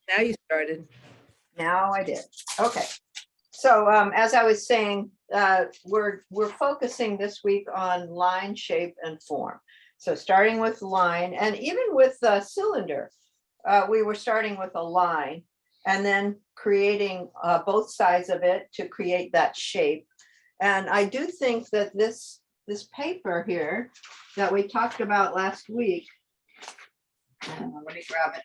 Now you started. Now I did. Okay. So as I was saying, we're focusing this week on line, shape, and form. So starting with line, and even with the cylinder, we were starting with a line and then creating both sides of it to create that shape. And I do think that this paper here that we talked about last week, let me grab it.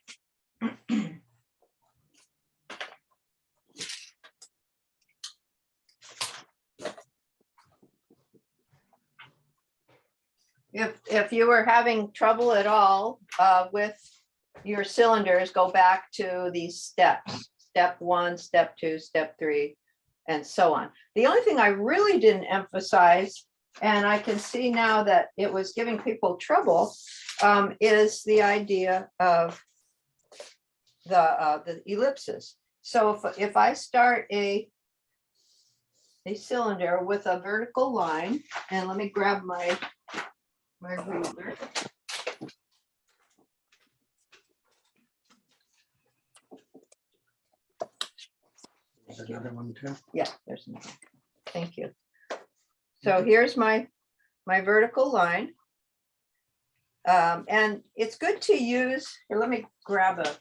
If you were having trouble at all with your cylinders, go back to these steps, step 1, step 2, step 3, and so on. The only thing I really didn't emphasize, and I can see now that it was giving people trouble, is the idea of the ellipses. So if I start a cylinder with a vertical line, and let me grab my ruler. Is there another one too? Yeah, there's another. Thank you. So here's my vertical line. And it's good to use, here, let me grab a.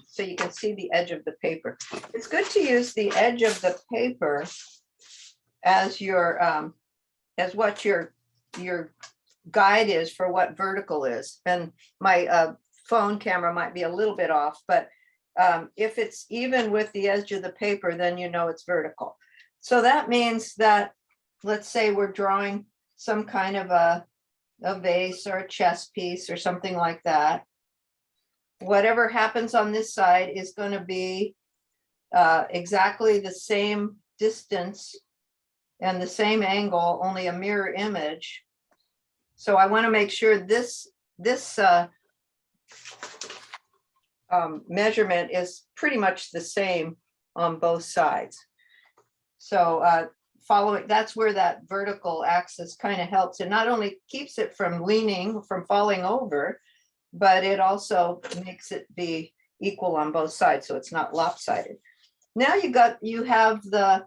So you can see the edge of the paper. It's good to use the edge of the paper as your as what your guide is for what vertical is. And my phone camera might be a little bit off, but if it's even with the edge of the paper, then you know it's vertical. So that means that, let's say we're drawing some kind of a vase or a chess piece or something like that. Whatever happens on this side is going to be exactly the same distance and the same angle, only a mirror image. So I want to make sure this measurement is pretty much the same on both sides. So following, that's where that vertical axis kind of helps. It not only keeps it from leaning, from falling over, but it also makes it be equal on both sides, so it's not lopsided. Now you have the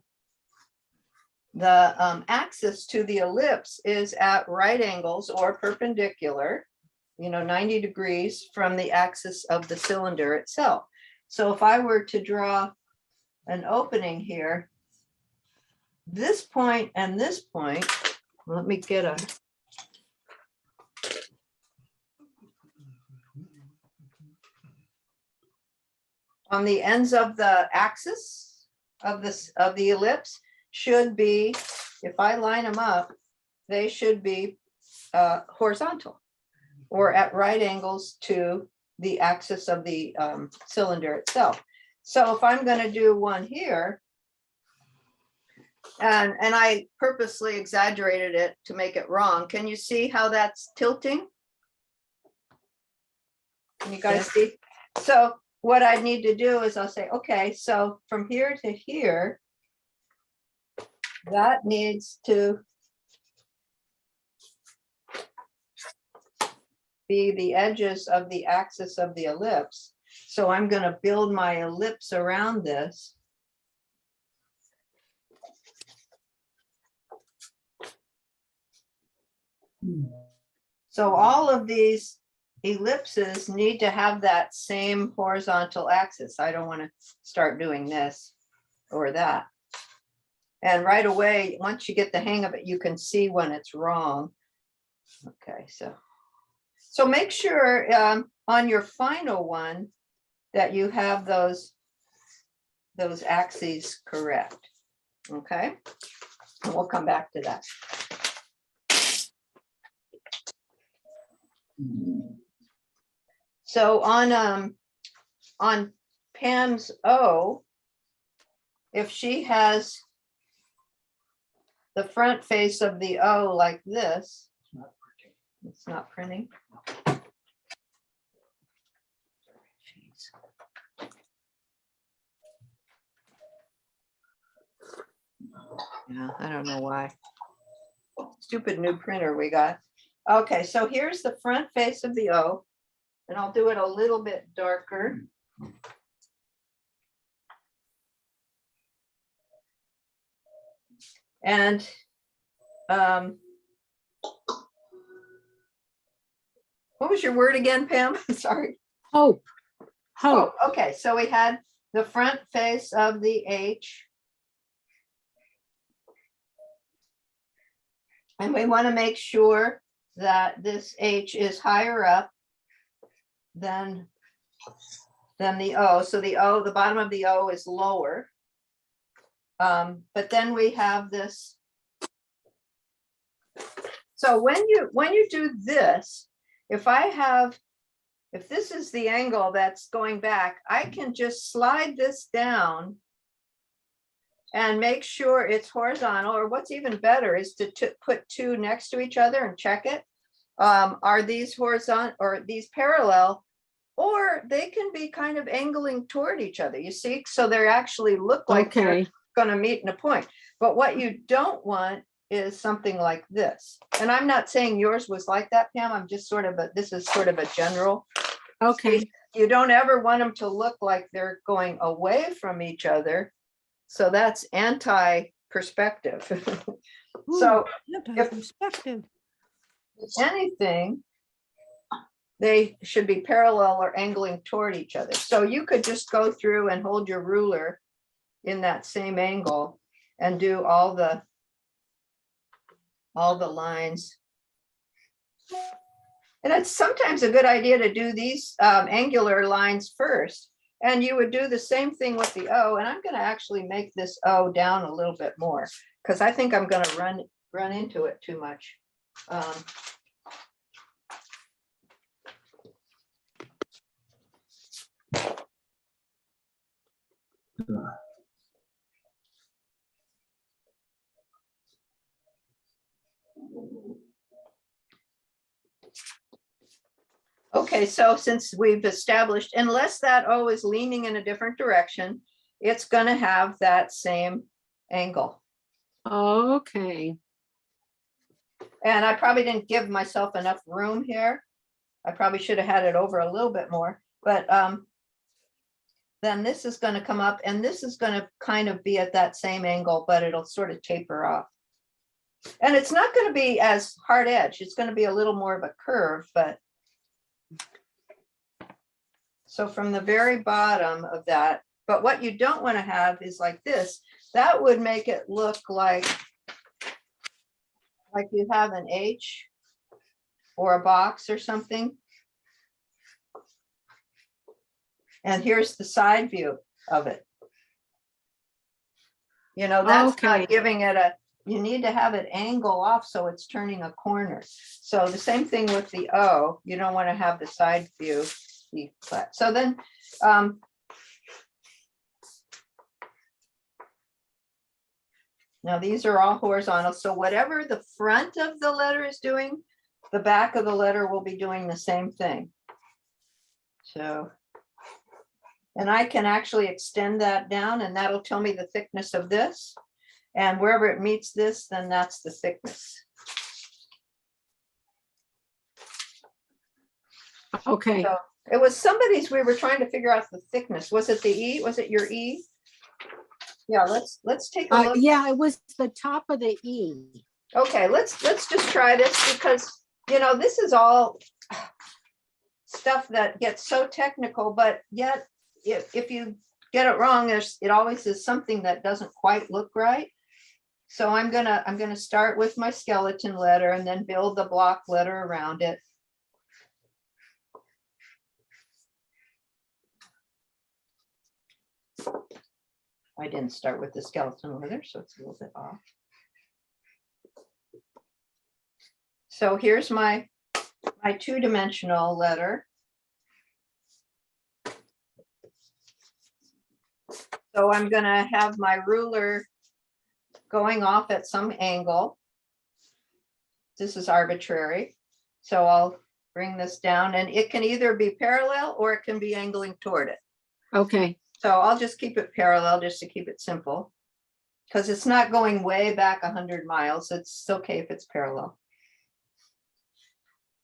axis to the ellipse is at right angles or perpendicular, 90 degrees from the axis of the cylinder itself. So if I were to draw an opening here, this point and this point, let me get a. On the ends of the axis of the ellipse should be, if I line them up, they should be horizontal or at right angles to the axis of the cylinder itself. So if I'm going to do one here, and I purposely exaggerated it to make it wrong, can you see how that's tilting? Can you guys see? So what I need to do is I'll say, okay, so from here to here, that needs to be the edges of the axis of the ellipse. So I'm going to build my ellipse around this. So all of these ellipses need to have that same horizontal axis. I don't want to start doing this or that. And right away, once you get the hang of it, you can see when it's wrong. Okay, so make sure on your final one that you have those axes correct. Okay, and we'll come back to that. So on Pam's O, if she has the front face of the O like this, it's not printing. Yeah, I don't know why. stupid new printer we got. Okay, so here's the front face of the O, and I'll do it a little bit darker. And what was your word again, Pam? Sorry. Hope. Hope. Oh, okay, so we had the front face of the H. And we want to make sure that this H is higher up than the O. So the O, the bottom of the O is lower. But then we have this. So when you do this, if this is the angle that's going back, I can just slide this down and make sure it's horizontal, or what's even better is to put two next to each other and check it. Are these horizontal or these parallel, or they can be kind of angling toward each other, you see? So they actually look like they're going to meet in a point. But what you don't want is something like this. And I'm not saying yours was like that, Pam. I'm just this is sort of a general. Okay. You don't ever want them to look like they're going away from each other. So that's anti-perspective. So Perspective. if anything, they should be parallel or angling toward each other. So you could just go through and hold your ruler in that same angle and do all the lines. And it's sometimes a good idea to do these angular lines first. And you would do the same thing with the O. And I'm going to actually make this O down a little bit more because I think I'm going to run into it too much. Okay, so since we've established, unless that O is leaning in a different direction, it's going to have that same angle. Okay. And I probably didn't give myself enough room here. I probably should have had it over a little bit more, but then this is going to come up and this is going to kind of be at that same angle, but it'll sort of taper off. And it's not going to be as hard edge. It's going to be a little more of a curve, but so from the very bottom of that, but what you don't want to have is like this. That would make it look like you have an H or a box or something. And here's the side view of it. You know, that's not giving it you need to have it angle off so it's turning a corner. So the same thing with the O, you don't want to have the side view be flat. So then now these are all horizontal. So whatever the front of the letter is doing, the back of the letter will be doing the same thing. So, and I can actually extend that down and that'll tell me the thickness of this. And wherever it meets this, then that's the thickness. Okay. So it was somebody's, we were trying to figure out the thickness. Was it the E? Was it your E? Yeah, let's take a look. Yeah, it was the top of the E. Okay, let's just try this because, you know, this is all stuff that gets so technical, but yet if you get it wrong, it always is something that doesn't quite look right. So I'm gonna start with my skeleton letter and then build the block letter around it. I didn't start with the skeleton letter, so it's a little bit off. So here's my two-dimensional letter. So I'm gonna have my ruler going off at some angle. This is arbitrary. So I'll bring this down and it can either be parallel or it can be angling toward it. Okay. So I'll just keep it parallel just to keep it simple. Because it's not going way back 100 miles. It's okay if it's parallel.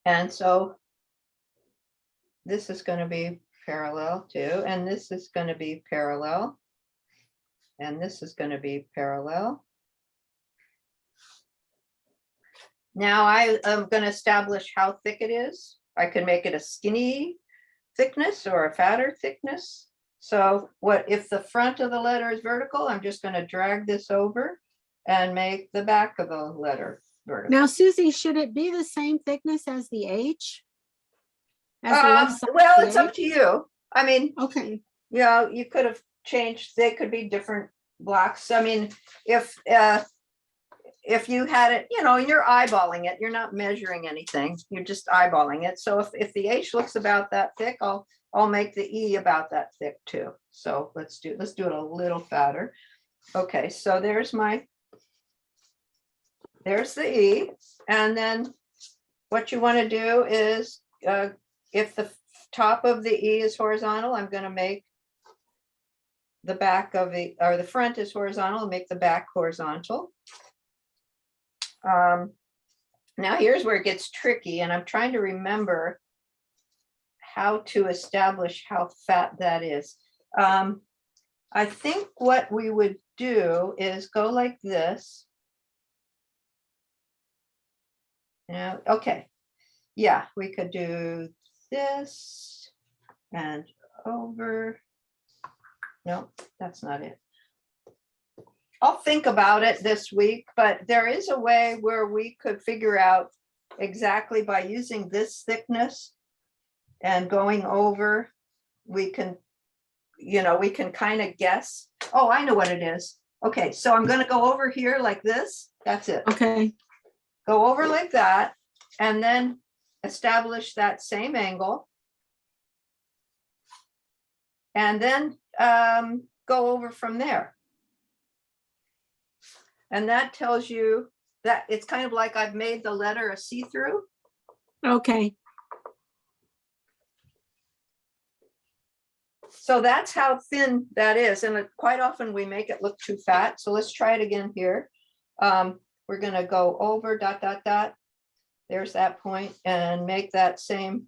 And so this is going to be parallel too, and this is going to be parallel. And this is going to be parallel. Now I am going to establish how thick it is. I can make it a skinny thickness or a fatter thickness. So what if the front of the letter is vertical, I'm just going to drag this over and make the back of the letter vertical. Now, Susie, should it be the same thickness as the H? As the left side of Well, the it's up H? to you. I mean, Okay, yeah, you could have changed, they could be different blocks. I mean, if you had it, you know, you're eyeballing it, you're not measuring anything, you're just eyeballing it. So if the H looks about that thick, I'll make the E about that thick too. So let's do it a little fatter. Okay, so there's the E. And then what you want to do is, if the top of the E is horizontal, I'm going to make the back of the, or the front is horizontal, make the back horizontal. Now here's where it gets tricky, and I'm trying to remember how to establish how fat that is. I think what we would do is go like this. Yeah, okay. Yeah, we could do this and over. No, that's not it. I'll think about it this week, but there is a way where we could figure out exactly by using this thickness and going over, we can, you know, we can kind of guess. Oh, I know what it is. Okay, so I'm going to go over here like this. That's it. okay, Go over like that, and then establish that same angle. And then go over from there. And that tells you that it's kind of like I've made the letter a see-through. okay. So that's how thin that is. And quite often we make it look too fat. So let's try it again here. We're going to go over dot, dot, dot. There's that point, and make that same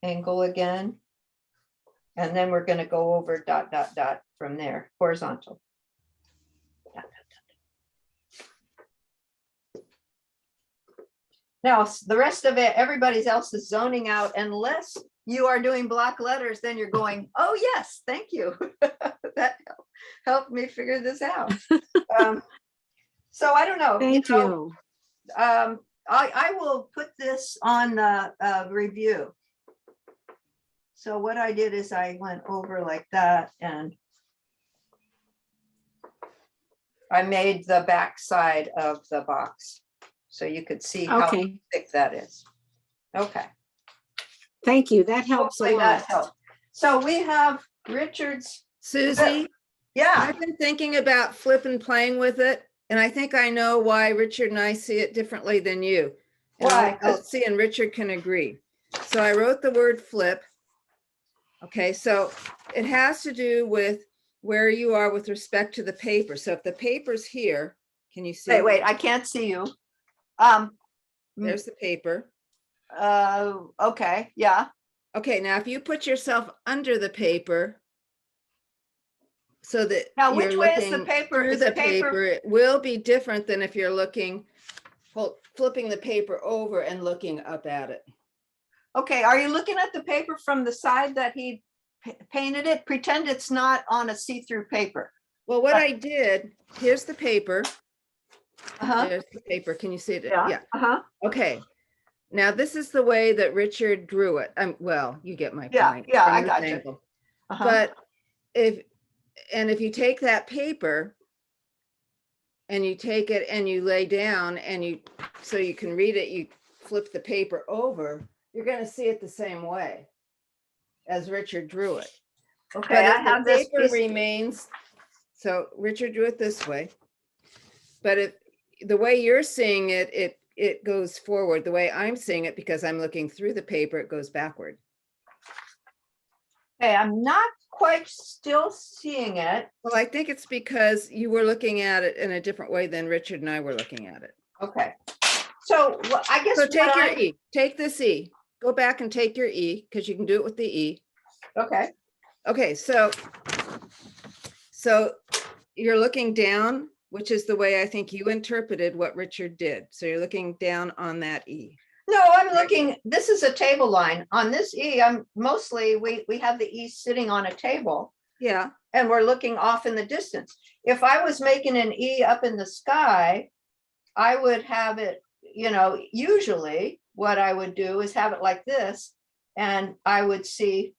angle again. And then we're going to go over dot, dot, dot from there, horizontal. Dot, dot, dot. Now, the rest of it, everybody else is zoning out unless you are doing block letters, then you're going, oh, yes, thank you. That helped me figure this out. So I don't know. Thank know, you. I will put this on the review. So what I did is I went over like that, and I made the back side of the box so you could see how Okay, thick that is. Okay. thank you. That helps a Hopefully that lot. helped. So we have Richard's. Susie, Yeah, I've been thinking about flip and playing with it, and I think I know why Richard and I see it differently than you. And Why? I'll see, and Richard can agree. So I wrote the word flip. Okay, so it has to do with where you are with respect to the paper. So if the paper's here, can you see? wait, I can't see you. There's the paper. Okay, yeah. Okay, now if you put yourself under the paper, so that Now, you're which way is the looking paper? through Is the the paper? paper, it will be different than if you're looking, flipping the paper over and looking up at it. Okay, are you looking at the paper from the side that he painted it? Pretend it's not on a see-through paper. Well, what I did, here's the paper. Uh-huh. There's the paper. Can you see it? Yeah. Yeah. Uh-huh. Okay. Now this is the way that Richard drew it. Well, you get my Yeah, point. yeah, from I this got you. angle. Uh-huh. But if you take that paper and you take it and you lay down and so you can read it, you flip the paper over, you're going to see it the same way as Richard drew it. Okay, But I if have the this paper piece. remains, so Richard drew it this way. But if the way you're seeing it, it goes forward. The way I'm seeing it, because I'm looking through the paper, it goes backward. Okay, I'm not quite still seeing it. Well, I think it's because you were looking at it in a different way than Richard and I were looking at it. Okay. So I guess So what take your I, E, take this E, go back and take your E, because you can do it with the E. okay, Okay, so you're looking down, which is the way I think you interpreted what Richard did. So you're looking down on that E. no, I'm looking, this is a table line. On this E, I'm mostly, we have the E sitting on a table Yeah, and we're looking off in the distance. If I was making an E up in the sky, I would have it, usually what I would do is have it like this, and I would see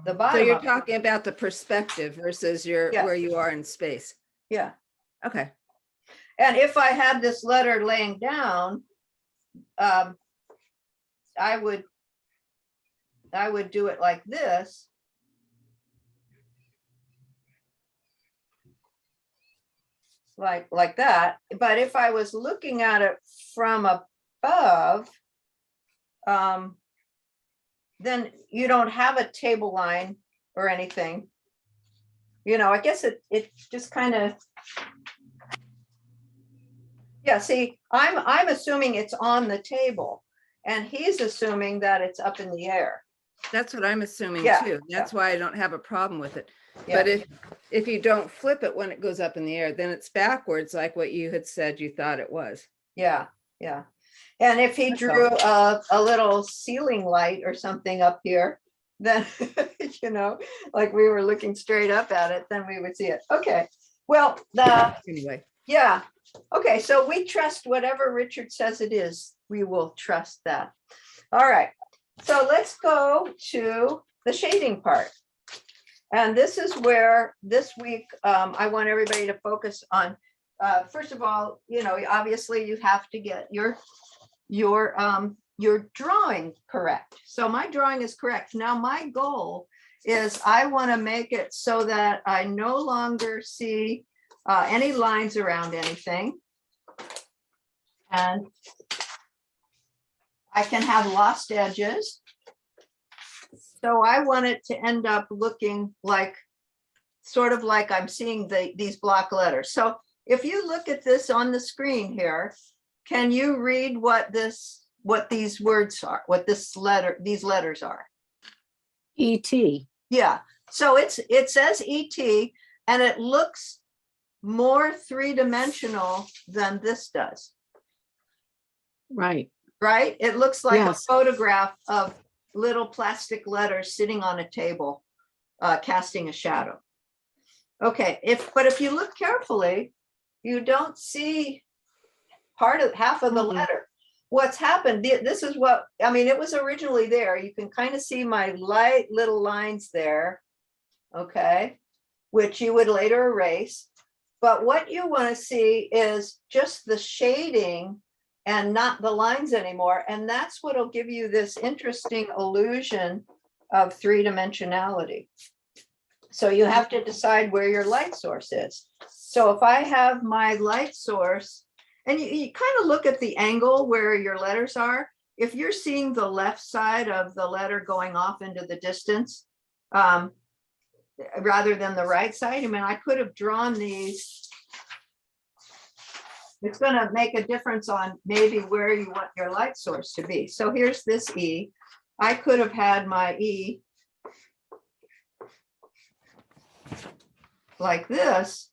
the so bottom you're of it. talking about the perspective versus your, Yeah. where you are in space. Yeah. Okay, And if I had this letter laying down, I would do it like this. Like that. But if I was looking at it from above, then you don't have a table line or anything. I guess it just kind of. Yeah, see, I'm assuming it's on the table and he's assuming that it's up in the air. that's what I'm assuming Yeah, too. That's why I don't have a problem with it. Yeah. But if you don't flip it when it goes up in the air, then it's backwards, like what you had said you thought it was. Yeah, yeah. And if he That's drew a little ceiling light or something up here, then, like we were looking straight up at it, then we would see it. Okay, well, Anyway, yeah. Okay, so we trust whatever Richard says it is, we will trust that. All right, so let's go to the shading part. And this is where this week, I want everybody to focus on, first of all, obviously you have to get your drawing correct. So my drawing is correct. Now my goal is I want to make it so that I no longer see any lines around anything. And I can have lost edges. So I want it to end up looking like, sort of like I'm seeing these block letters. So if you look at this on the screen here, can you read what these words are, what these letters are? E.T. Yeah, so it says ET and it looks more three-dimensional than this does, Right. right? It looks like Yes. a photograph of little plastic letters sitting on a table, casting a shadow. Okay, but if you look carefully, you don't see half of the Mhm. letter. What's happened, this is what, I mean, it was originally there. You can kind of see my light little lines there, okay, which you would later erase. But what you want to see is just the shading and not the lines anymore. And that's what'll give you this interesting illusion of three-dimensionality. So you have to decide where your light source is. So if I have my light source, and you kind of look at the angle where your letters are, if you're seeing the left side of the letter going off into the distance, rather than the right side, I mean, I could have drawn these. It's going to make a difference on maybe where you want your light source to be. So here's this E. I could have had my E like this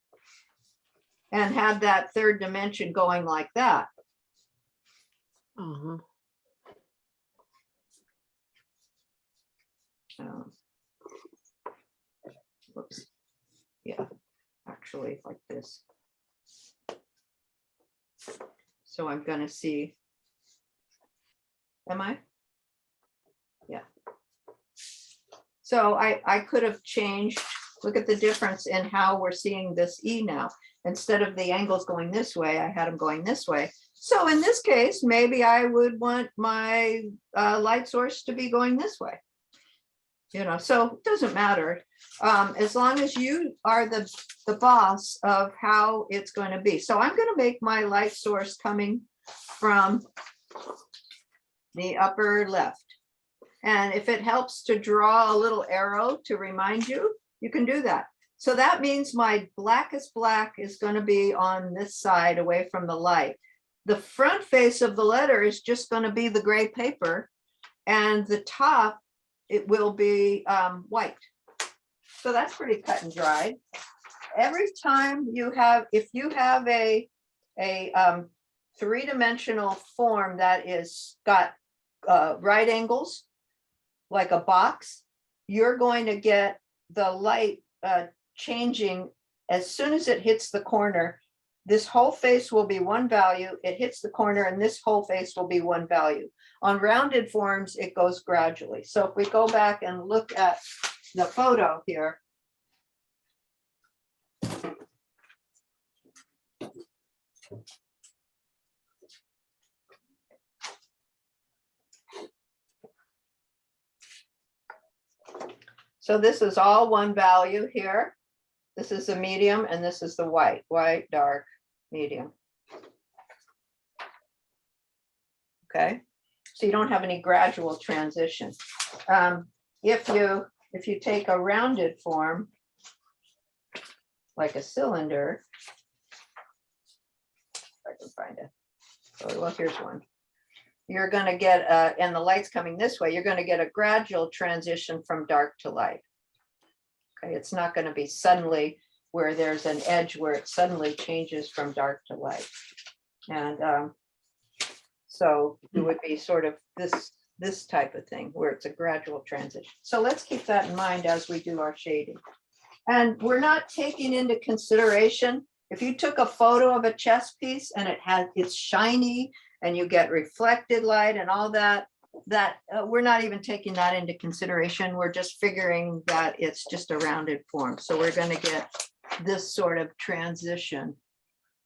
and had that third dimension going like that. Uh-huh. Whoops. Yeah, actually like this. So I'm going to see. Am I? Yeah. So I could have changed, look at the difference in how we're seeing this E now. Instead of the angles going this way, I had them going this way. So in this case, maybe I would want my light source to be going this way. So it doesn't matter. As long as you are the boss of how it's going to be. So I'm going to make my light source coming from the upper left. And if it helps to draw a little arrow to remind you, you can do that. So that means my blackest black is going to be on this side away from the light. The front face of the letter is just going to be the gray paper, and the top, it will be white. So that's pretty cut and dried. Every time you have, if you have a three-dimensional form that is got right angles, like a box, you're going to get the light changing as soon as it hits the corner. This whole face will be one value. It hits the corner and this whole face will be one value. On rounded forms, it goes gradually. So if we go back and look at the photo here. So this is all one value here. This is the medium and this is the white, dark, medium. Okay, so you don't have any gradual transition. If you take a rounded form, like a cylinder, if I can find it. Oh, well, here's one. You're going to get, and the light's coming this way, you're going to get a gradual transition from dark to light. Okay, it's not going to be suddenly where there's an edge where it suddenly changes from dark to light. And so it would be sort of this type of thing where it's a gradual transition. So let's keep that in mind as we do our shading. And we're not taking into consideration, if you took a photo of a chess piece and it's shiny and you get reflected light and all that, we're not even taking that into consideration. We're just figuring that it's just a rounded form. So we're going to get this sort of transition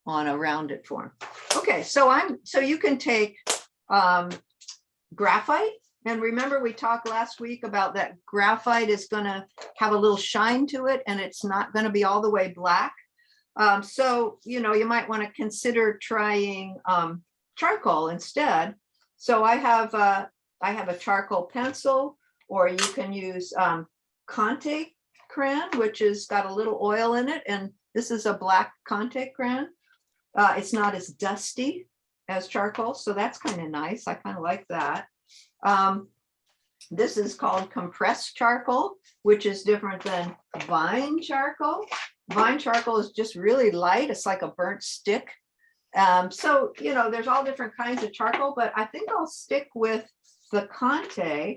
on a rounded form. Okay, so you can take graphite. And remember, we talked last week about that graphite is going to have a little shine to it and it's not going to be all the way black. So, you might want to consider trying charcoal instead. So I have a charcoal pencil, or you can use Conte crayon, which has got a little oil in it. And this is a black Conte crayon. It's not as dusty as charcoal, so that's kind of nice. I kind of like that. This is called compressed charcoal, which is different than vine charcoal. Vine charcoal is just really light. It's like a burnt stick. So, there's all different kinds of charcoal, but I think I'll stick with the Conte.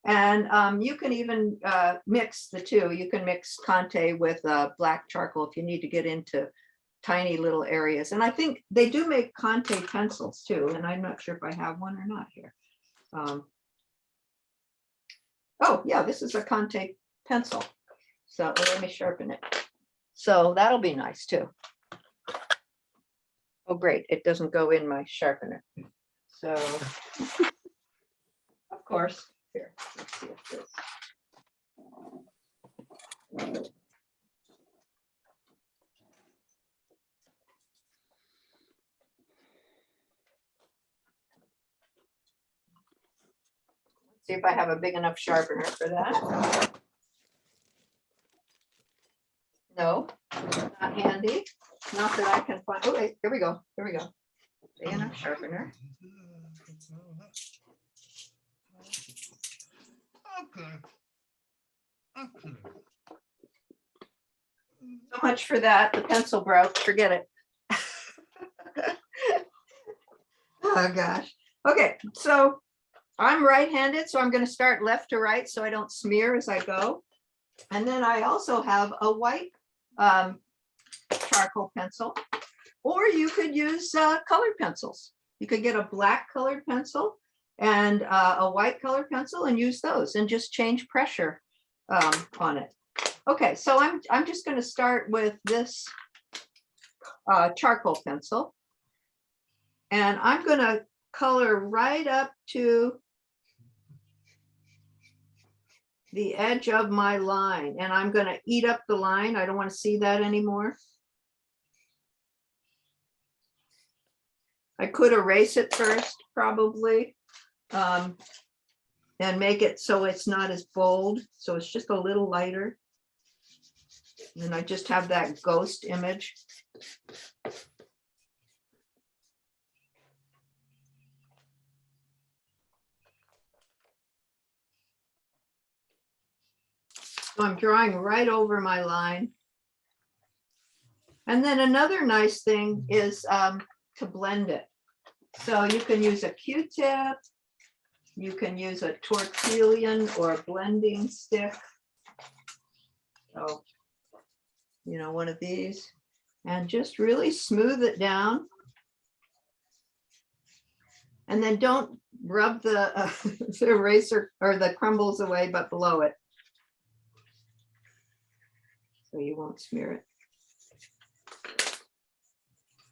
And you can even mix the two. You can mix Conte with black charcoal if you need to get into tiny little areas. And I think they do make Conte pencils too. And I'm not sure if I have one or not here. Oh yeah, this is a Conte pencil. So let me sharpen it. So that'll be nice too. Oh, great. It doesn't go in my sharpener. So of course, here, let's see if this. See if I have a big enough sharpener for that. No, not handy. Not that I can find. Oh, wait, here we go. Here we go. Big enough sharpener. Okay. Okay. So much for that. The pencil broke. Forget it. Oh gosh. Okay, so I'm right-handed, so I'm going to start left to right so I don't smear as I go. And then I also have a white charcoal pencil, or you could use colored pencils. You could get a black colored pencil and a white colored pencil and use those and just change pressure on it. Okay, so I'm just going to start with this charcoal pencil, and I'm going to color right up to the edge of my line, and I'm going to eat up the line. I don't want to see that anymore. I could erase it first, probably. and make it so it's not as bold. So it's just a little lighter. And I just have that ghost image. So I'm drawing right over my line. And then another nice thing is to blend it. So you can use a Q-tip, you can use a tortillon or a blending stick. So, you know, one of these, and just really smooth it down. And then don't rub the, the eraser or the crumbles away, but below it. So you won't smear it.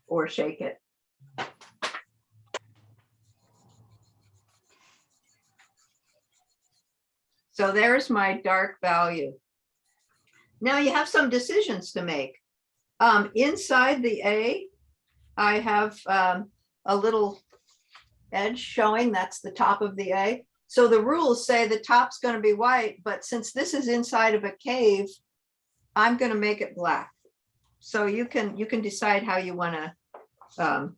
Or shake it. So there's my dark value. Now you have some decisions to make. Inside the A, I have a little edge showing, that's the top of the A. So the rules say the top's going to be white, but since this is inside of a cave, I'm going to make it black. So you can decide how you want to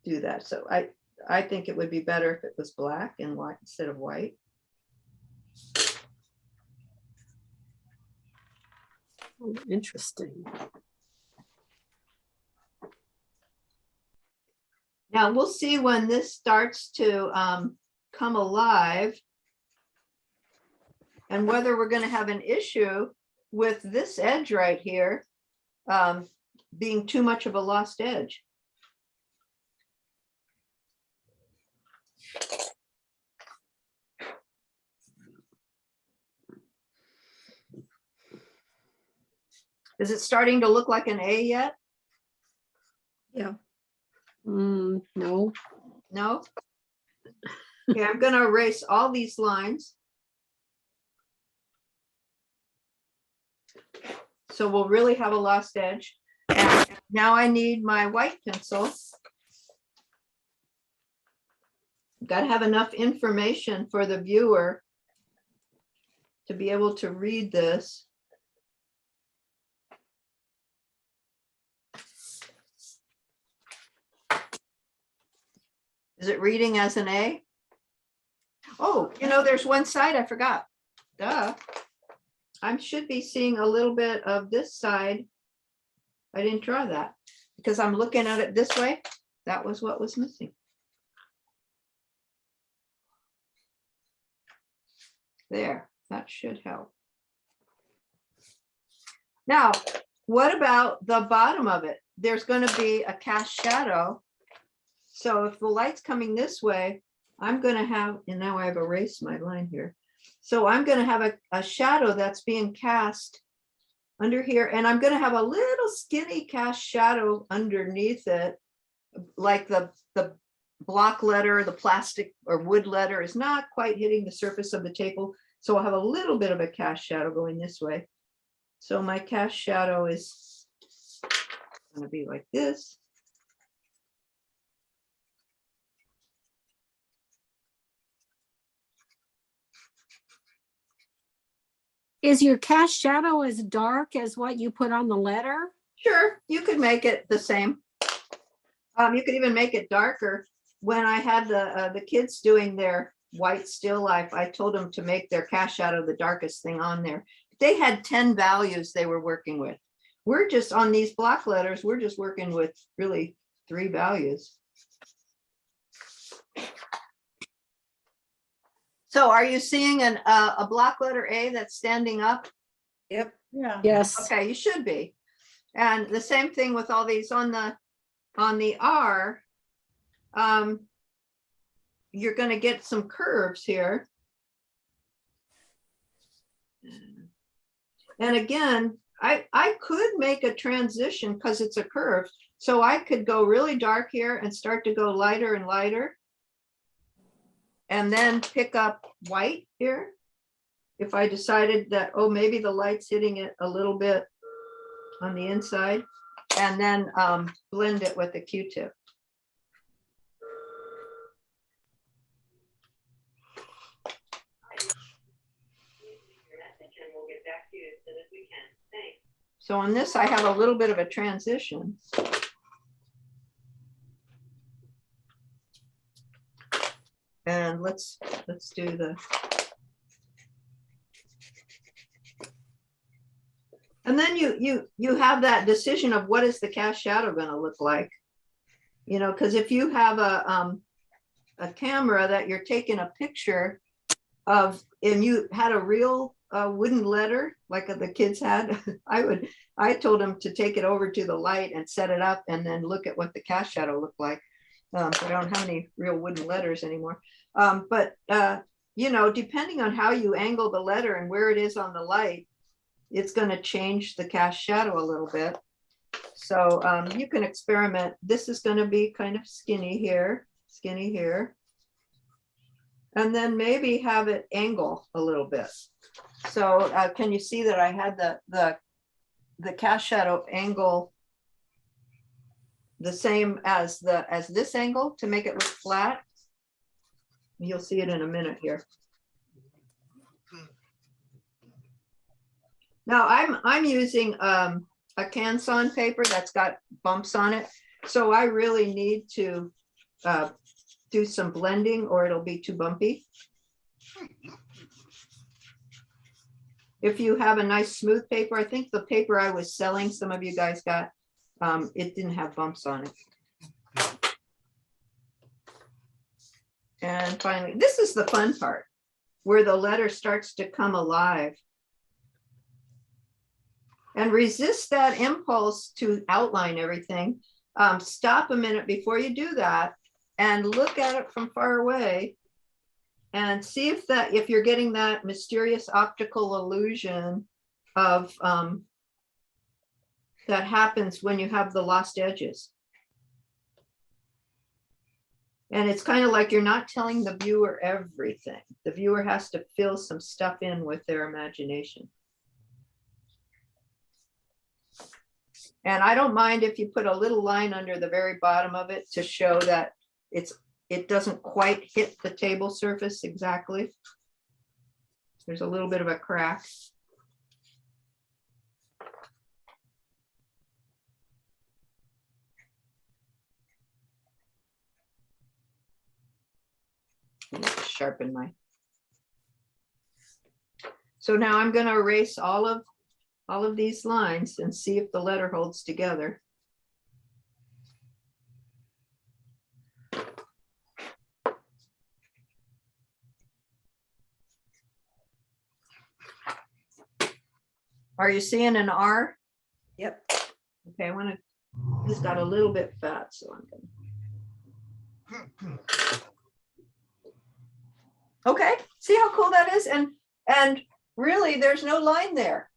do that. So I think it would be better if it was black and white instead of white. Oh, interesting. Now we'll see when this starts to come alive and whether we're going to have an issue with this edge right here being too much of a lost edge. Is it starting to look like an A yet? Yeah. No. No? Okay, I'm going to erase all these lines. So we'll really have a lost edge. And now I need my white pencil. Got to have enough information for the viewer to be able to read this. Is it reading as an A? Oh, you know, there's one side I forgot. Duh. I should be seeing a little bit of this side. I didn't draw that because I'm looking at it this way. That was what was missing. There, that should help. Now, what about the bottom of it? There's going to be a cast shadow. So if the light's coming this way, I'm going to have, and now I've erased my line here. So I'm going to have a shadow that's being cast under here, and I'm going to have a little skinny cast shadow underneath it, like the block letter, the plastic or wood letter is not quite hitting the surface of the table. So I'll have a little bit of a cast shadow going this way. So my cast shadow is going to be like this. Is your cast shadow as dark as what you put on the letter? Sure, you could make it the same. You could even make it darker. When I had the kids doing their white still life, I told them to make their cast shadow the darkest thing on there. They had 10 values they were working with. We're just on these block letters, we're just working with really 3 values. So are you seeing a block letter A that's standing up? Yep. Yeah. Yes. Okay, you should be. And the same thing with all these on the R. You're going to get some curves here. And again, I could make a transition because it's a curve. So I could go really dark here and start to go lighter and lighter. And then pick up white here. If I decided that, oh, maybe the light's hitting it a little bit on the inside, and then blend it with a Q-tip. So on this, I have a little bit of a transition. And let's do the. And then you have that decision of what is the cast shadow going to look like? You know, because if you have a camera that you're taking a picture of, and you had a real wooden letter like the kids had, I told them to take it over to the light and set it up and then look at what the cast shadow looked like. So I don't have any real wooden letters anymore. But you know, depending on how you angle the letter and where it is on the light, it's going to change the cast shadow a little bit. So you can experiment. This is going to be kind of skinny here. And then maybe have it angle a little bit. So can you see that I had the cast shadow angle the same as this angle to make it look flat? You'll see it in a minute here. Now I'm using a Canson paper that's got bumps on it. So I really need to do some blending or it'll be too bumpy. If you have a nice smooth paper, I think the paper I was selling, some of you guys got, it didn't have bumps on it. And finally, this is the fun part where the letter starts to come alive. And resist that impulse to outline everything. Stop a minute before you do that and look at it from far away and see if you're getting that mysterious optical illusion of that happens when you have the lost edges. And it's kind of like you're not telling the viewer everything. The viewer has to fill some stuff in with their imagination. And I don't mind if you put a little line under the very bottom of it to show that it doesn't quite hit the table surface exactly. There's a little bit of a crack. Sharpen my. So now I'm going to erase all of these lines and see if the letter holds together. Are you seeing an R? Yep. Okay, I want to, this got a little bit fat, so I'm going to. Okay, see how cool that is? And really there's no line there.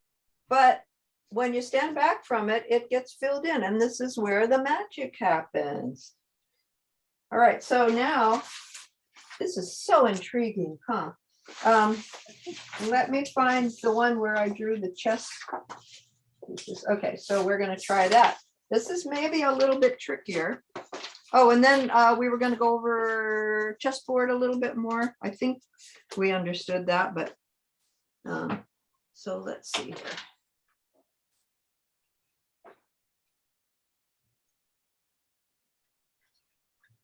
But when you stand back from it, it gets filled in, and this is where the magic happens. All right, so now this is so intriguing, huh? Let me find the one where I drew the chess pieces. Okay, so we're going to try that. This is maybe a little bit trickier. Oh, and then we were going to go over chessboard a little bit more. I think we understood that, but so let's see here.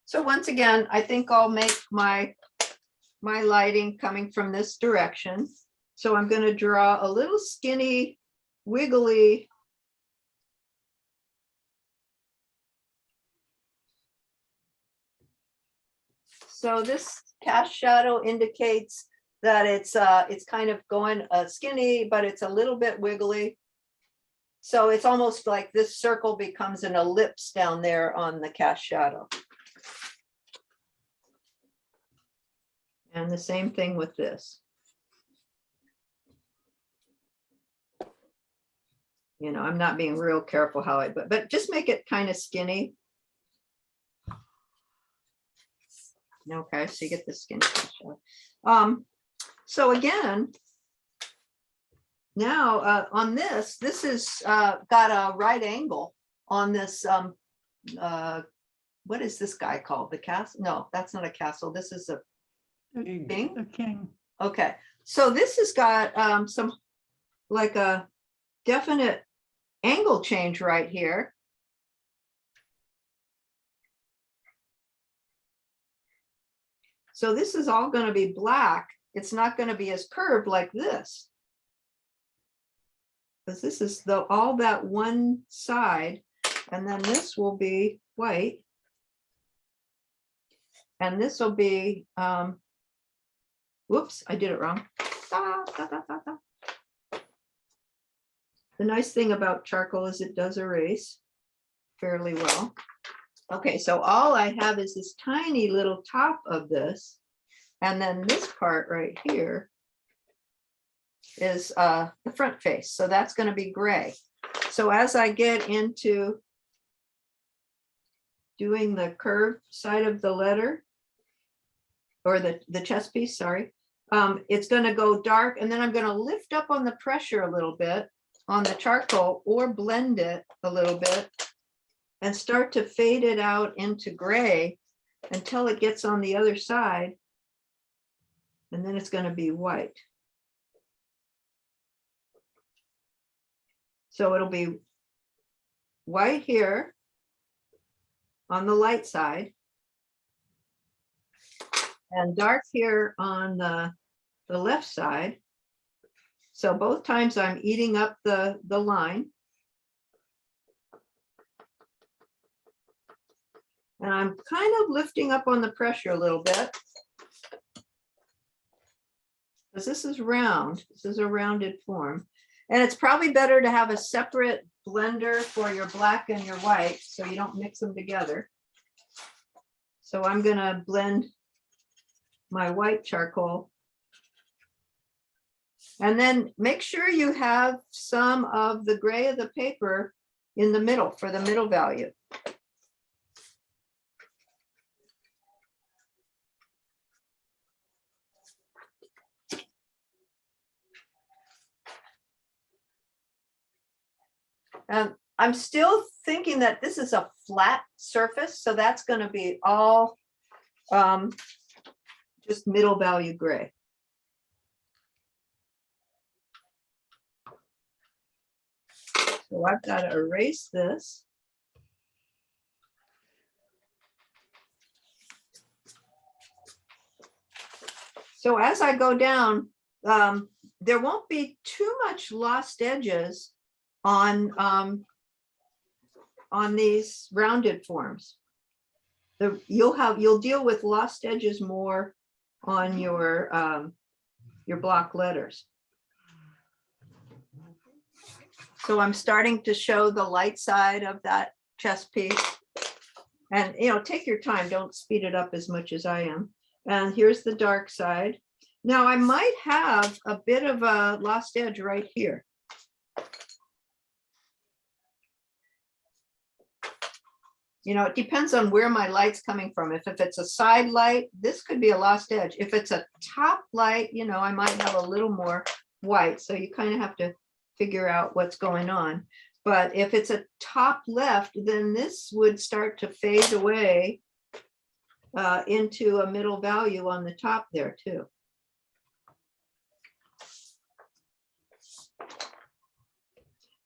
So once again, I think I'll make my lighting coming from this direction. So I'm going to draw a little skinny, wiggly. So this cast shadow indicates that it's kind of going skinny, but it's a little bit wiggly. So it's almost like this circle becomes an ellipse down there on the cast shadow. And the same thing with this. You know, I'm not being real careful how I, but just make it kind of skinny. Okay, so you get the skinny. So again, now on this is got a right angle on this. What is this guy called? The castle? No, that's not a castle. This is a king. A king. Okay, so this has got some like a definite angle change right here. So this is all going to be black. It's not going to be as curved like this. Because this is all that one side, and then this will be white. And this will be, whoops, I did it wrong. Da, da, da, da, da. The nice thing about charcoal is it does erase fairly well. Okay, so all I have is this tiny little top of this. And then this part right here is the front face. So that's going to be gray. So as I get into doing the curved side of the letter, or the chest piece, sorry, it's going to go dark, and then I'm going to lift up on the pressure a little bit on the charcoal, or blend it a little bit and start to fade it out into gray until it gets on the other side, and then it's going to be white. So it'll be white here on the light side, and dark here on the left side. So both times I'm eating up the line. And I'm kind of lifting up on the pressure a little bit. Because this is round, this is a rounded form. And it's probably better to have a separate blender for your black and your white, so you don't mix them together. So I'm gonna blend my white charcoal. And then make sure you have some of the gray of the paper in the middle for the middle value. I'm still thinking that this is a flat surface, so that's going to be all just middle value gray. So I've got to erase this. So as I go down, there won't be too much lost edges on these rounded forms. You'll deal with lost edges more on your block letters. So I'm starting to show the light side of that chest piece. And take your time, don't speed it up as much as I am. And here's the dark side. Now I might have a bit of a lost edge right here. It depends on where my light's coming from. If it's a side light, this could be a lost edge. If it's a top light, I might have a little more white. So you kind of have to figure out what's going on. But if it's a top left, then this would start to fade away into a middle value on the top there too.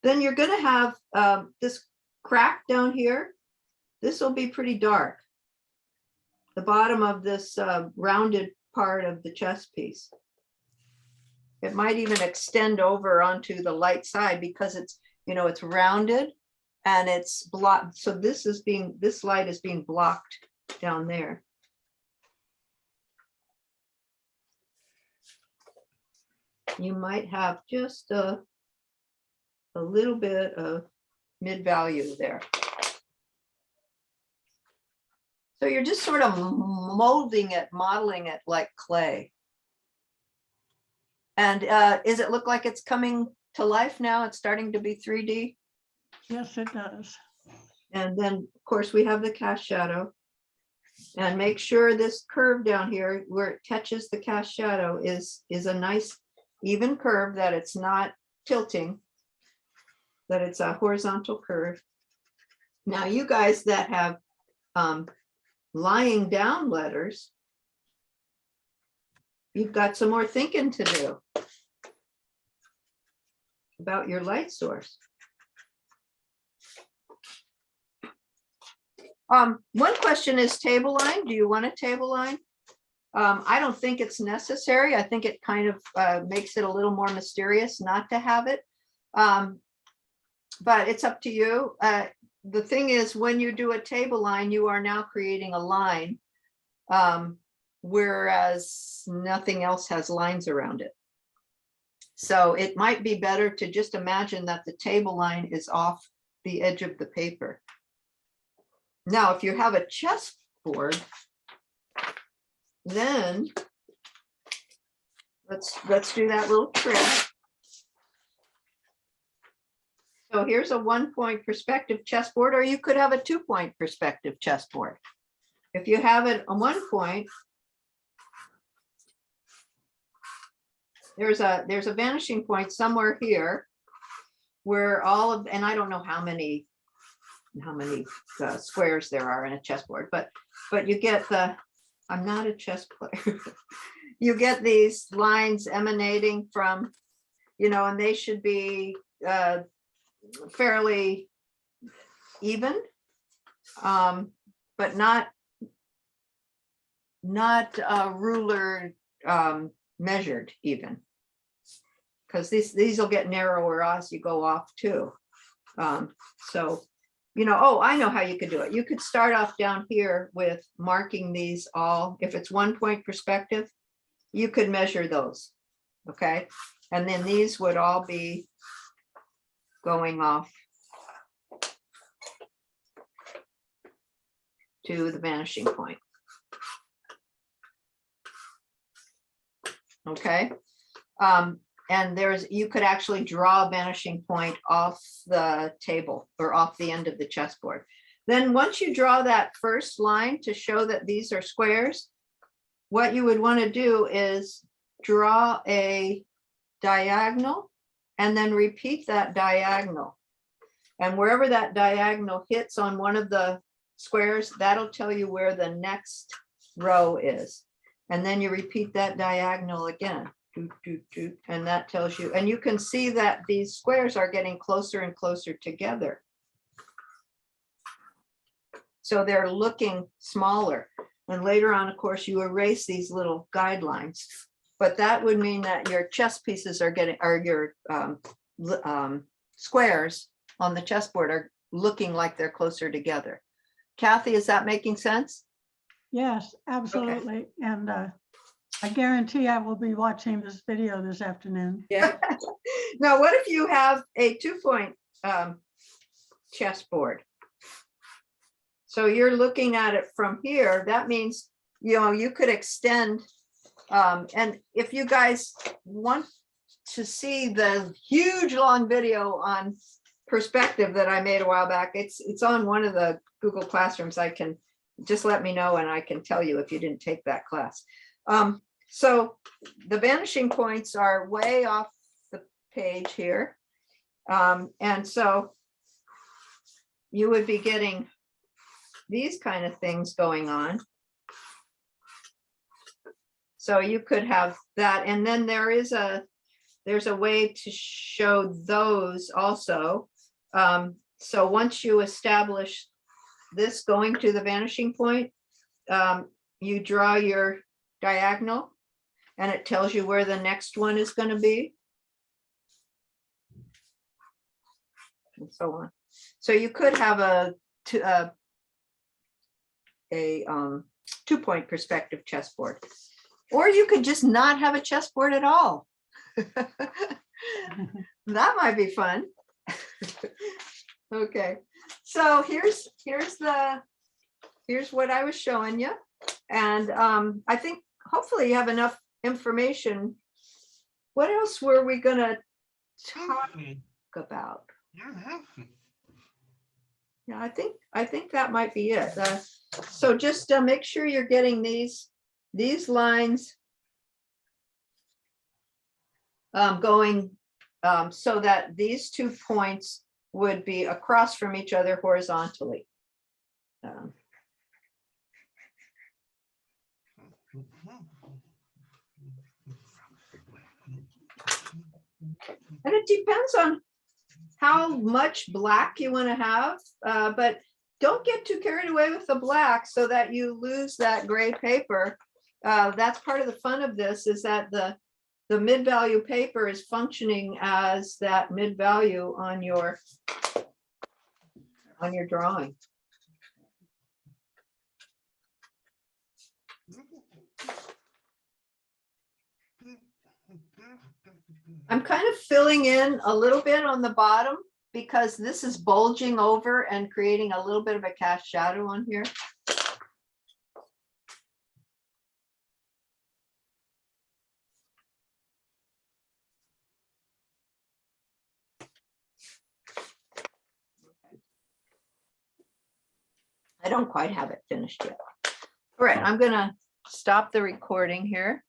Then you're going to have this crack down here. This will be pretty dark. The bottom of this rounded part of the chest piece. It might even extend over onto the light side because it's rounded and it's blocked. So this light is being blocked down there. You might have just a little bit of mid value there. So you're just sort of molding it, modeling it like clay. And does it look like it's coming to life now? It's starting to be 3D. Yes, it does. And then, of course, we have the cast shadow. And make sure this curve down here where it touches the cast shadow is a nice even curve, that it's not tilting, that it's a horizontal curve. Now, you guys that have lying down letters, you've got some more thinking to do about your light source. One question is table line. Do you want a table line? I don't think it's necessary. I think it kind of makes it a little more mysterious not to have it. But it's up to you. The thing is, when you do a table line, you are now creating a line, whereas nothing else has lines around it. So it might be better to just imagine that the table line is off the edge of the paper. Now, if you have a chessboard, then let's do that little trick. So here's a 1-point perspective chessboard, or you could have a 2-point perspective chessboard. If you have it on 1 point, there's a vanishing point somewhere here where all of, and I don't know how many squares there are in a chessboard, but you get the, I'm not a chess player. You get these lines emanating from, and they should be fairly even, but not ruler measured even, because these will get narrower as you go off too. So, oh, I know how you could do it. You could start off down here with marking these all. If it's 1-point perspective, you could measure those, okay? And then these would all be going off to the vanishing point. Okay. And you could actually draw a vanishing point off the table or off the end of the chessboard. Then once you draw that first line to show that these are squares, what you would want to do is draw a diagonal and then repeat that diagonal. And wherever that diagonal hits on one of the squares, that'll tell you where the next row is. And then you repeat that diagonal again. And that tells you, and you can see that these squares are getting closer and closer together. So they're looking smaller. And later on, of course, you erase these little guidelines. But that would mean that your chess pieces are your squares on the chessboard are looking like they're closer together. Kathy, is that making sense? Yes, absolutely. And I guarantee I will be watching this video this afternoon. Yeah. Now, what if you have a 2-point chessboard? So you're looking at it from here. That means, you could extend. And if you guys want to see the huge long video on perspective that I made a while back, it's on one of the Google Classrooms. I can just let me know and I can tell you if you didn't take that class. So the vanishing points are way off the page here. And so you would be getting these kind of things going on. So you could have that. And then there's a way to show those also. So once you establish this going to the vanishing point, you draw your diagonal and it tells you where the next one is going to be. And so on. So you could have a 2-point perspective chessboard, or you could just not have a chessboard at all. That might be fun. Okay, so here's what I was showing you, and I think hopefully you have enough information. What else were we gonna talk about? Yeah, I think that might be it. So just make sure you're getting these lines going so that these 2 points would be across from each other horizontally. And it depends on how much black you want to have, but don't get too carried away with the black so that you lose that gray paper. That's part of the fun of this, is that the mid-value paper is functioning as that mid-value on your drawing. I'm kind of filling in a little bit on the bottom because this is bulging over and creating a little bit of a cast shadow on here. I don't quite have it finished yet. All right, I'm gonna stop the recording here.